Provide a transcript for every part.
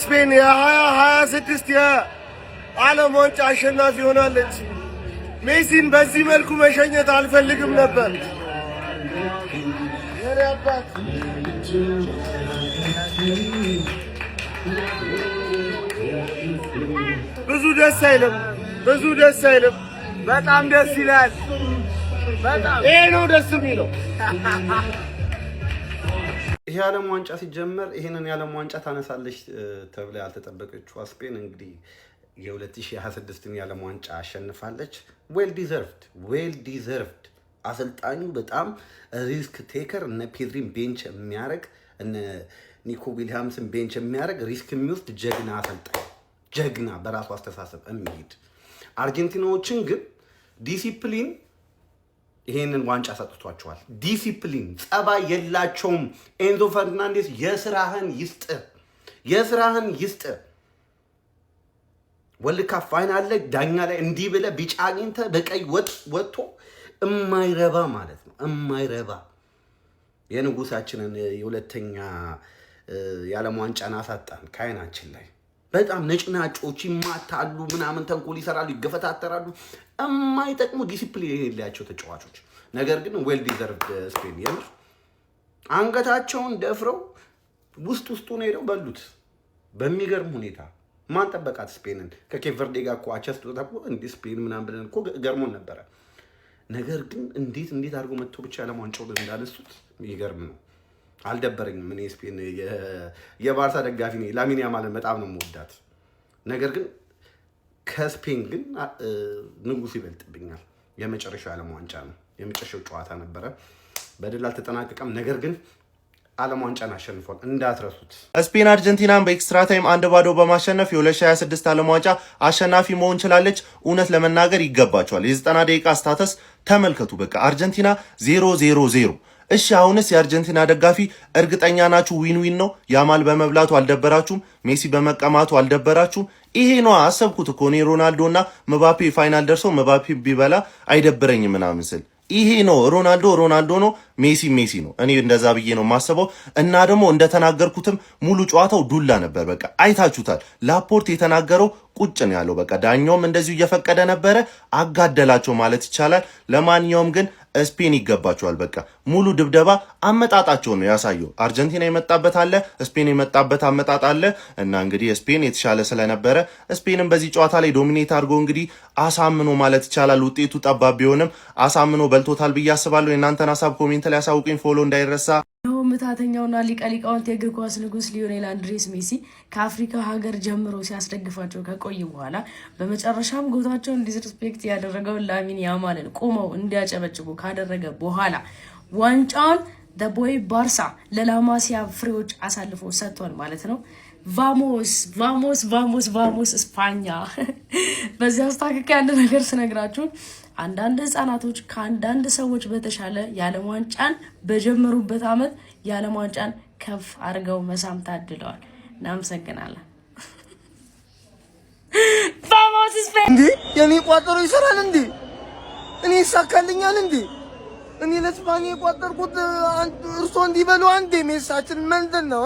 ስፔን የ2026 የዓለም ዋንጫ አሸናፊ ሆናለች። ሜሲን በዚህ መልኩ መሸኘት አልፈልግም ነበር። የኔ አባት ብዙ ደስ አይልም። በጣም ደስ ይላል። በጣም ይሄ ነው ደስ የሚለው። ይሄ ዓለም ዋንጫ ሲጀመር ይሄንን የዓለም ዋንጫ ታነሳለች ተብላ ያልተጠበቀችው ስፔን እንግዲህ የ2026ን የዓለም ዋንጫ አሸንፋለች። ዌል ዲዘርቭድ። አሰልጣኙ በጣም ሪስክ ቴከር፣ እነ ፔድሪን ቤንች የሚያደርግ እነ ኒኮ ዊሊያምስን ቤንች የሚያደርግ ሪስክ የሚወስድ ጀግና አሰልጣኝ፣ ጀግና በራሱ አስተሳሰብ የሚሄድ አርጀንቲናዎችን ግን ዲሲፕሊን ይሄንን ዋንጫ ሰጥቷቸዋል። ዲሲፕሊን ጸባይ የላቸውም። ኤንዞ ፈርናንዴስ የስራህን ይስጥ። ወልድ ካፕ ፋይናል ላይ ዳኛ ላይ እንዲህ ብለህ ቢጫ አግኝተህ በቀይ ወጥቶ እማይረባ ማለት ነው። እማይረባ የንጉሳችንን የሁለተኛ የዓለም ዋንጫን አሳጣን ከዓይናችን ላይ። በጣም ነጭናጮች ይማታሉ፣ ምናምን ተንኮል ይሰራሉ፣ ይገፈታተራሉ። የማይጠቅሙ ዲሲፕሊን የሌላቸው ተጫዋቾች። ነገር ግን ዌል ዲዘርቭድ ስፔን የምር አንገታቸውን ደፍረው ውስጡን ሄደው በሉት በሚገርም ሁኔታ። ማን ጠበቃት ስፔንን? ከኬፕ ቨርዴ ጋር እኮ አቸስቶ ተብሎ እንዲህ ስፔን ምናምን ብለን እኮ ገርሞን ነበረ። ነገር ግን እንዴት አድርጎ መጥቶ ብቻ ዓለም ዋንጫውን እንዳነሱት የሚገርም ነው። አልደበረኝም። እኔ ስፔን የባርሳ ደጋፊ ነኝ። ላሚን ያማልን በጣም ነው የምወዳት። ነገር ግን ከስፔን ግን ንጉስ ይበልጥብኛል። የመጨረሻው ዓለም ዋንጫ ነው። የመጨረሻው ጨዋታ ነበረ። በድል አልተጠናቀቀም። ነገር ግን ዓለም ዋንጫን አሸንፏል። እንዳትረሱት። ስፔን አርጀንቲናን በኤክስትራ ታይም 1-0 በማሸነፍ የ2026 ዓለም ዋንጫ አሸናፊ መሆን ችላለች። እውነት ለመናገር ይገባቸዋል። የ90 ደቂቃ ስታተስ ተመልከቱ። በቃ አርጀንቲና 0-0-0። እሺ አሁንስ የአርጀንቲና ደጋፊ እርግጠኛ ናችሁ ዊን ነው? ያማል በመብላቱ አልደበራችሁም? ሜሲ በመቀማቱ አልደበራችሁም? ይሄ ነው አሰብኩት እኮ እኔ ሮናልዶና መባፔ ፋይናል ደርሰው መባፔ ቢበላ አይደብረኝም ምናምን ስል ይሄ ነው ሮናልዶ ነው፣ ሜሲ ነው። እኔ እንደዛ ብዬ ነው የማስበው። እና ደግሞ እንደተናገርኩትም ሙሉ ጨዋታው ዱላ ነበር። በቃ አይታችሁታል። ላፖርት የተናገረው ቁጭ ነው ያለው። በቃ ዳኛውም እንደዚሁ እየፈቀደ ነበረ። አጋደላቸው ማለት ይቻላል። ለማንኛውም ግን ስፔን ይገባቸዋል። በቃ ሙሉ ድብደባ አመጣጣቸው ነው ያሳየው። አርጀንቲና የመጣበት አለ፣ ስፔን የመጣበት አመጣጥ አለ። እና እንግዲህ ስፔን የተሻለ ስለነበረ ስፔንም በዚህ ጨዋታ ላይ ዶሚኔት አድርጎ እንግዲህ አሳምኖ ማለት ይቻላል። ውጤቱ ጠባብ ቢሆንም አሳምኖ በልቶታል ብዬ አስባለሁ። የእናንተን ሀሳብ ኮሜንት ላይ ያሳውቁኝ። ፎሎ እንዳይረሳ። ምታተኛውና ሊቀ ሊቃውንት የእግር ኳስ ንጉስ ሊዮኔል አንድሬስ ሜሲ ከአፍሪካ ሀገር ጀምሮ ሲያስደግፋቸው ከቆየ በኋላ በመጨረሻም ጎታቸውን ዲስሪስፔክት ያደረገውን ላሚን ያማልን ቆመው እንዲያጨበጭቡ ካደረገ በኋላ ዋንጫውን ቦይ ባርሳ ለላማሲያ ፍሬዎች አሳልፎ ሰጥቷል ማለት ነው። ቫሞስ እስፓኛ። በዚህ አስታክክ ያለ ነገር ስነግራችሁ አንዳንድ ህፃናቶች ከአንዳንድ ሰዎች በተሻለ የዓለም ዋንጫን በጀመሩበት አመት የዓለም ዋንጫን ከፍ አድርገው መሳም ታድለዋል። እናመሰግናለን። ቫሞስ እስፓኛ። እንዴ የኔ ቋጠሮ ይሰራል እንዴ? እኔ ይሳካልኛል እንዴ? እኔ ለስፓኛ የቋጠርኩት እርሶ እንዲበሉ አንዴ ሜሳችን ምንድን ነው?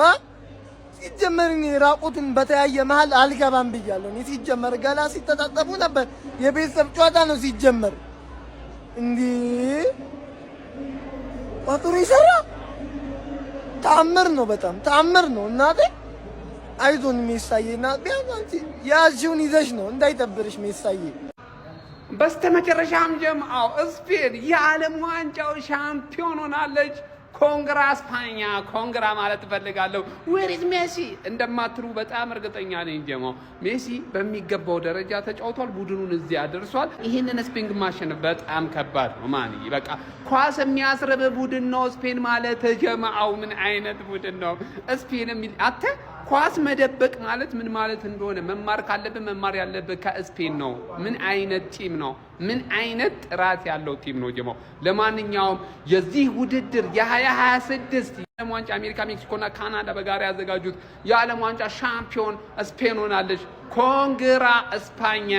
ሲጀመር እኔ ራቁትን በተያየ መሀል አልገባም ብያለሁ። እኔ ሲጀመር ገና ሲተጣጠፉ ነበር። የቤተሰብ ጨዋታ ነው ሲጀመር። እንዴ ቋጠሮ ይሰራ? ተአምር ነው፣ በጣም ተአምር ነው። እናቴ አይዞን ሜሳዬ። እና ቢያንስ አንቺ ያዥውን ይዘሽ ነው እንዳይጠብርሽ ሜሳዬ። በስተመጨረሻም ጀምአው ስፔን የዓለም ዋንጫው ሻምፒዮን ሆናለች። ኮንግራ ስፓኛ። ኮንግራ ማለት እፈልጋለሁ። ዌሪዝ ሜሲ እንደማትሉ በጣም እርግጠኛ ነኝ። ጀማው ሜሲ በሚገባው ደረጃ ተጫውቷል። ቡድኑን እዚህ አድርሷል። ይሄንን ስፔን ማሸነፍ በጣም ከባድ ነው። ማን በቃ ኳስ የሚያስረብ ቡድን ነው ስፔን ማለት። ጀማው ምን አይነት ቡድን ነው ስፔን አተ ኳስ መደበቅ ማለት ምን ማለት እንደሆነ መማር ካለብን መማር ያለብን ከስፔን ነው። ምን አይነት ቲም ነው? ምን አይነት ጥራት ያለው ቲም ነው ጀማው። ለማንኛውም የዚህ ውድድር የ2026 የዓለም ዋንጫ አሜሪካ፣ ሜክሲኮና ካናዳ በጋራ ያዘጋጁት የዓለም ዋንጫ ሻምፒዮን ስፔን ሆናለች። ኮንግራ እስፓኛ።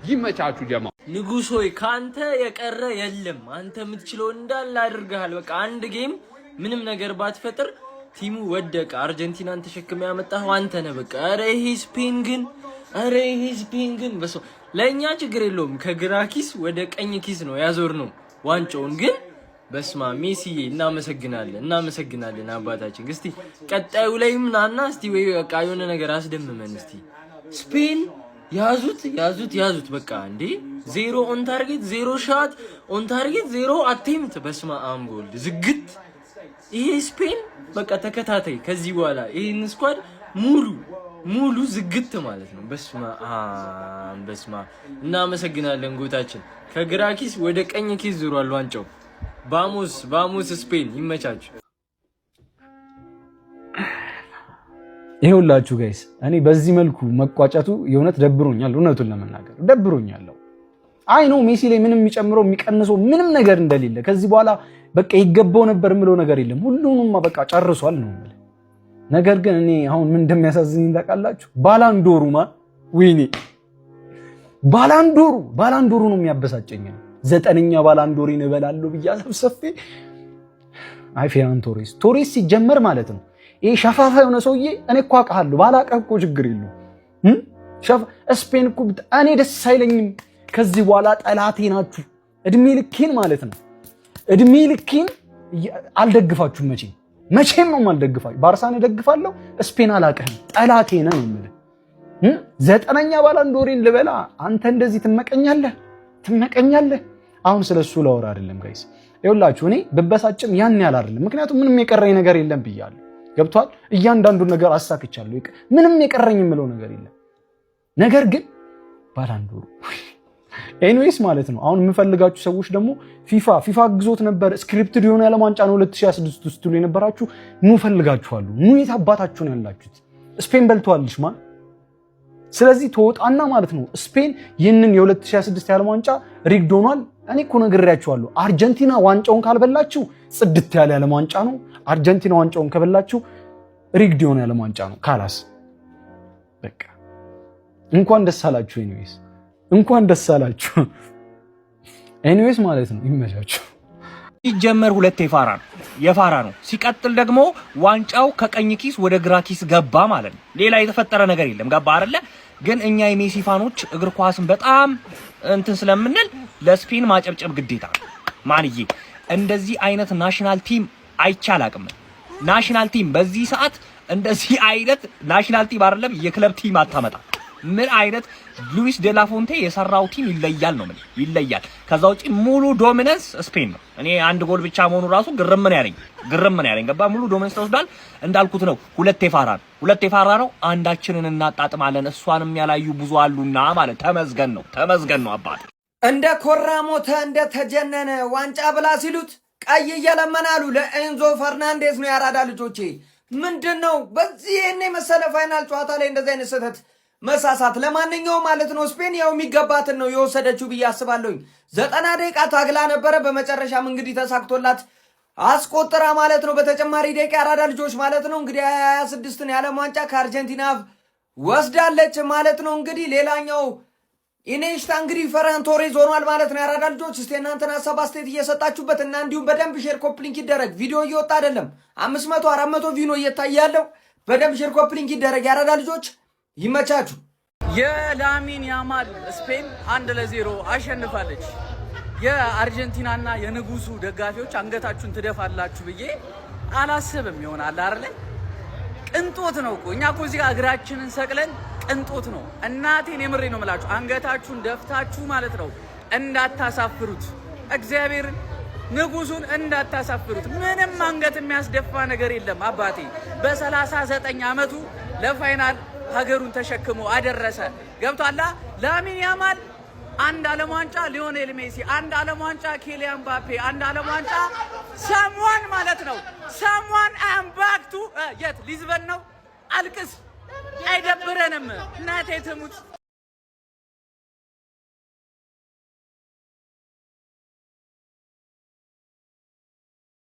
ይመቻችሁ ጀማው። ንጉስ ሆይ ካንተ የቀረ የለም። አንተ የምትችለው እንዳለ አድርገሃል። በቃ አንድ ጌም ምንም ነገር ባትፈጥር ቲሙ ወደቀ። አርጀንቲናን ተሸክመ ያመጣው አንተ ነህ። በቃ አረ ይሄ ስፔን ግን በሶ ለኛ ችግር የለውም። ከግራ ኪስ ወደ ቀኝ ኪስ ነው ያዞር ነው ዋንጫውን። ግን በስማ ሜሲዬ እናመሰግናለን አባታችን። እስቲ ቀጣዩ ላይ ምናና እስቲ ወይ በቃ የሆነ ነገር አስደምመን እስቲ። ስፔን ያዙት በቃ እንዴ 0 ኦን ታርጌት 0 ሻት ኦን ታርጌት 0 አቴምፕት በስማ አምጎልድ ዝግት። ይሄ ስፔን በቃ ተከታታይ ከዚህ በኋላ ይሄን ስኳድ ሙሉ ዝግት ማለት ነው። በስማ እናመሰግናለን ጎታችን። ከግራ ኪስ ወደ ቀኝ ኪስ ዞሯል ዋንጫው። ባሙስ ስፔን ይመቻችሁ። ይሄውላችሁ ጋይስ እኔ በዚህ መልኩ መቋጨቱ የእውነት ደብሮኛል። እውነቱን ለመናገር ደብሮኛል። አይ ነው ሜሲ ላይ ምንም የሚጨምረው የሚቀንሰው ምንም ነገር እንደሌለ ከዚህ በኋላ በቃ ይገባው ነበር ምለው ነገር የለም። ሁሉንም በቃ ጨርሷል ነው ማለት። ነገር ግን እኔ አሁን ምን እንደሚያሳዝኝ ታውቃላችሁ? ባላንዶሩማ ወይኔ ባላንዶሩ ነው የሚያበሳጨኝ። 9ኛ ባላንዶሪን እበላለሁ ብዬ አሰብሰፌ አይ ፌራን ቶሬስ ሲጀመር ማለት ነው ይሄ ሸፋፋ የሆነ ሰውዬ እኔ እኮ አውቃለሁ። ባላውቅህ እኮ ችግር የለውም። ስፔን እኮ እኔ ደስ አይለኝም። ከዚህ በኋላ ጠላቴ ናችሁ። እድሜ ልኬን ማለት ነው እድሜ ልኬን አልደግፋችሁም። መቼም ነው የማልደግፋችሁ። ባርሳን እደግፋለሁ፣ ስፔን አላውቅህም። ጠላቴ ነህ ነው የምልህ። 9ኛ ባላንዶሪን ልበላ አንተ እንደዚህ ትመቀኛለህ። አሁን ስለሱ ላወራ አይደለም ጋይስ። ይኸውላችሁ እኔ ብበሳጭም ያን ያህል አይደለም። ምክንያቱም ምንም የቀረኝ ነገር የለም ብያለሁ። ገብቷል? እያንዳንዱን ነገር አሳክቻለሁ። ምንም የቀረኝ የምለው ነገር የለም። ነገር ግን ባላንዶሩ ኤኒዌይስ ማለት ነው። አሁን የምፈልጋችሁ ሰዎች ደግሞ ፊፋ ግዞት ነበር ስክሪፕትድ የሆነ ዓለም ዋንጫ ነው 2026 ውስጥ ትሉ የነበራችሁ ኑ ፈልጋችኋለሁ። ኑ የት አባታችሁ ነው ያላችሁት? ስፔን በልቷልሽ ማን? ስለዚህ ተወጣና ማለት ነው ስፔን ይህንን የ2026 የዓለም ዋንጫ ሪግድ ሆኗል። እኔ እኮ ነግሬያችኋለሁ። አርጀንቲና ዋንጫውን ካልበላችሁ ጽድት ያለ የዓለም ዋንጫ ነው። አርጀንቲና ዋንጫውን ከበላችሁ ሪግድ የሆነ የዓለም ዋንጫ ነው። ካላስ በቃ እንኳን ደስ አላችሁ። እንኳን ደስ አላችሁ። ኤኒዌይስ ማለት ነው ይመቻችሁ። ሲጀመር 2 የፋራ ነው። ሲቀጥል ደግሞ ዋንጫው ከቀኝ ኪስ ወደ ግራ ኪስ ገባ ማለት ነው። ሌላ የተፈጠረ ነገር የለም። ገባ አይደለ? ግን እኛ የሜሲ ፋኖች እግር ኳስን በጣም እንትን ስለምንል ለስፔን ማጨብጨብ ግዴታ ማንዬ። እንደዚህ አይነት ናሽናል ቲም አይቻላቅም። ናሽናል ቲም በዚህ ሰዓት እንደዚህ አይነት ናሽናል ቲም አይደለም የክለብ ቲም አታመጣ። ምን አይነት ሉዊስ ዴላፎንቴ የሰራው ቲም ይለያል ነው ይለያል። ከዛ ውጪ ሙሉ ዶሚናንስ ስፔን ነው። እኔ አንድ ጎል ብቻ መሆኑ ራሱ ግርም ነው ያለኝ። ገባ? ሙሉ ዶሚናንስ ተወስዷል። እንዳልኩት ነው 2 የፋራ ነው። አንዳችንን እናጣጥማለን። እሷንም ያላዩ ብዙ አሉና ማለት ተመዝገን ነው አባት። እንደ ኮራ ሞተ እንደ ተጀነነ ዋንጫ ብላ ሲሉት ቀይ እየለመናሉ ለኤንዞ ፈርናንዴስ ነው ያራዳ ልጆቼ። ምንድነው በዚህ የኔ መሰለ ፋይናል ጨዋታ ላይ እንደዚህ አይነት ስህተት መሳሳት? ለማንኛውም ማለት ነው ስፔን ያው የሚገባትን ነው የወሰደችው ብዬ አስባለሁኝ። 90 ደቂቃ ታግላ ነበረ። በመጨረሻም እንግዲህ ተሳክቶላት አስቆጥራ ማለት ነው። በተጨማሪ ደቂቃ ያራዳ ልጆች ማለት ነው እንግዲህ 26ን የዓለም ዋንጫ ከአርጀንቲና ወስዳለች ማለት ነው። እንግዲህ ሌላኛው ኢኔሽታ እንግዲህ ፈራን ቶሬዝ ሆኗል ማለት ነው። ያራዳ ልጆች እስቲ እናንተን ሀሳብ አስተያየት እየሰጣችሁበት እና እንዲሁም በደንብ ሼር ኮፕሊንክ ይደረግ። ቪዲዮ እየወጣ አይደለም 500 400 ቪዲዮ እየታየ ያለው በደንብ ሼር ኮፕሊንክ ይደረግ። ያራዳ ልጆች ይመቻችሁ። የላሚን ያማል ስፔን 1-0 አሸንፋለች። የአርጀንቲናና የንጉሱ ደጋፊዎች አንገታችሁን ትደፋላችሁ ብዬ አላስብም። ይሆናል አይደል? ቅንጦት ነው እኮ እኛ እኮ እዚህ ጋር እግራችንን ሰቅለን ቅንጦት ነው። እናቴን የምሬ ነው የምላችሁ። አንገታችሁን ደፍታችሁ ማለት ነው እንዳታሳፍሩት፣ እግዚአብሔርን ንጉሱን እንዳታሳፍሩት። ምንም አንገት የሚያስደፋ ነገር የለም። አባቴ በ39 ዓመቱ ለፋይናል ሀገሩን ተሸክሞ አደረሰ። ገብቷላ? ላሚን ያማል 1 ዓለም ዋንጫ፣ ሊዮኔል ሜሲ 1 ዓለም ዋንጫ፣ ኪሊያን ምባፔ 1 ዓለም ዋንጫ። ሰምዋን ማለት ነው ሰምዋን አም ባክ ቱ የት ሊዝበን ነው። አልቅስ አይደብረንም። እናቴ ትሙት